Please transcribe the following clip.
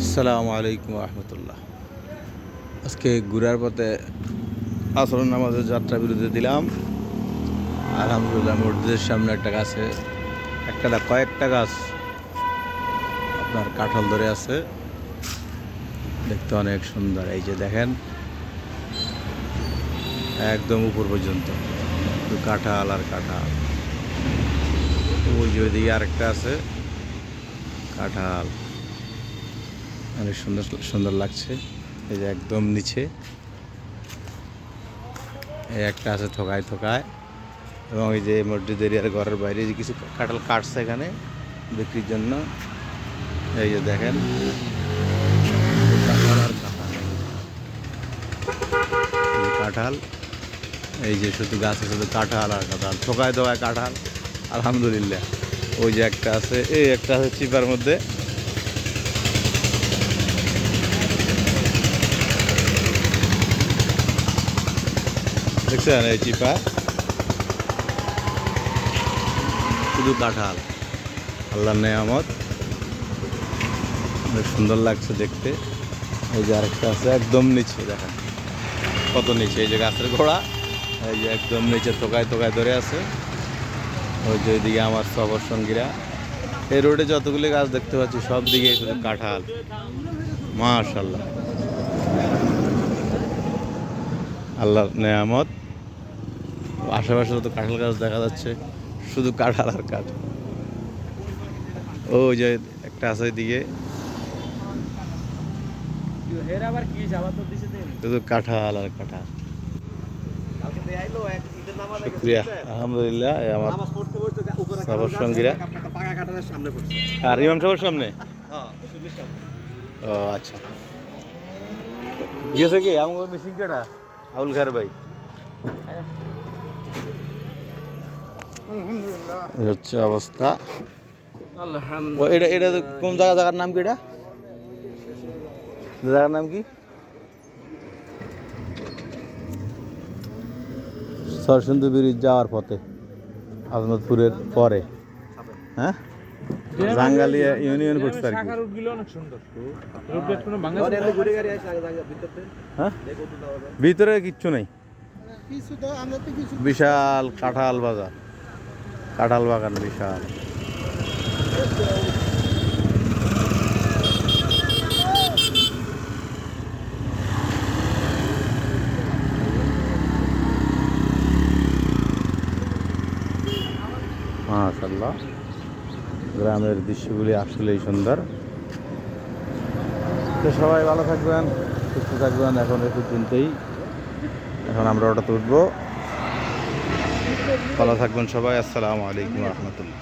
আসসালামু আলাইকুম রহমতুল্লাহ। আজকে ঘুরার পথে আসরের নামাজের যাত্রা বিরতি দিলাম। আলহামদুলিল্লাহ, মসজিদের সামনে একটা গাছে কয়েকটা গাছ আপনার কাঁঠাল ধরে আছে, দেখতে অনেক সুন্দর। এই যে দেখেন, একদম উপর পর্যন্ত শুধু কাঁঠাল আর কাঁঠাল। ওই যে ওইদিকে আরেকটা আছে কাঁঠাল, অনেক সুন্দর সুন্দর লাগছে। এই যে একদম নিচে এই একটা আছে থোকায় থোকায়, এবং এই যে মসজিদ এরিয়ার ঘরের বাইরে যে কিছু কাঁঠাল কাটছে এখানে বিক্রির জন্য। এই যে দেখেন, কাঁঠাল আর কাঁঠাল, কাঁঠাল। এই যে শুধু গাছে শুধু কাঁঠাল আর কাঁঠাল, থোকায় থোকায় কাঁঠাল। আলহামদুলিল্লাহ, ওই যে একটা আছে, এই একটা আছে চিপার মধ্যে। দেখছেন, এই চিপা শুধু কাঁঠাল, আল্লাহর নেয়ামত, অনেক সুন্দর লাগছে দেখতে। এই যে আরেকটা আছে একদম নিচে, দেখেন কত নিচে। এই যে গাছের গোড়া, এই যে একদম নিচে থোকায় থোকায় ধরে আছে। ওই যে ওইদিকে আমার সফর সঙ্গীরা, এই রোডে যতগুলি গাছ দেখতে পাচ্ছি সব দিকে শুধু কাঁঠাল। মাশাআল্লাহ, আল্লাহর নেয়ামত। আশেপাশে তো কাঁঠাল গাছ দেখা যাচ্ছে, শুধু কাঁঠাল আর কাঁঠাল। ওই যে একটা আছে ওইদিকে, শুধু কাঁঠাল আর কাঁঠাল। শুক্রিয়া, আলহামদুলিল্লাহ। আমার সফর সঙ্গীরা আর ইমাম সাহেবের সামনে। ও আচ্ছা, গিয়েছে কি আমার মিশিং কেটা আউল খার ভাই। এই হচ্ছে অবস্থা। এটা এটা কোন জায়গার নাম কি? এটা জায়গার নাম কি? সরসিন্দু ব্রিজ যাওয়ার পথে, আজমতপুরের পরে। হ্যাঁ, জাঙ্গালিয়া ইউনিয়ন ফুডস আর কি। হ্যাঁ, ভিতরে কিচ্ছু নেই, বিশাল কাঁঠাল বাজার, কাঁঠাল বাগান বিশাল। মাশাআল্লাহ, গ্রামের দৃশ্যগুলি আসলেই সুন্দর। তো সবাই ভালো থাকবেন, সুস্থ থাকবেন। এখন এই পর্যন্তই, এখন আমরা ওটাতে উঠবো। ভালো থাকবেন সবাই। আসসালামু আলাইকুম রহমতুল্লাহ।